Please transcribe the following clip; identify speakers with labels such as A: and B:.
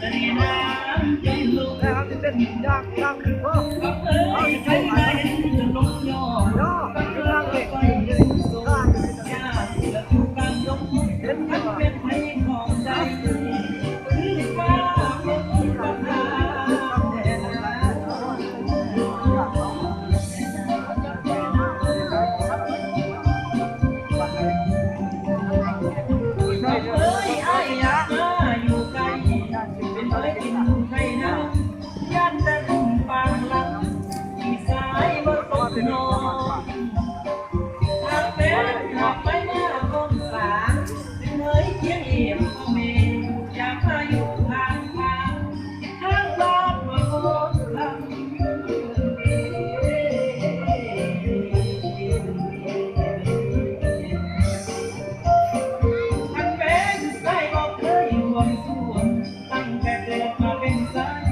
A: นะครับจะเป็นยากยากขึ้นก็เอาที่ใช้ไปย่อขึ้นล่างเลยข้างเลยเห็นไหมว่าใช่เลย
B: อยู่ไกลเป็นเอ้ยกินไข่น้ำยันแต่ลุ่มปางหลังที่สายบ่ตกนอนหากเป็นหากไปเมื่อคงสางเป็นเอ้ยเพียงเอี่ยมพ่อแม่อยากมาอยู่ทางทางบ้านบ่โคตรลำ ทั้งเป็นสายบอกเคยรวมส่วนตั้งแต่เกิดมาเป็นสาย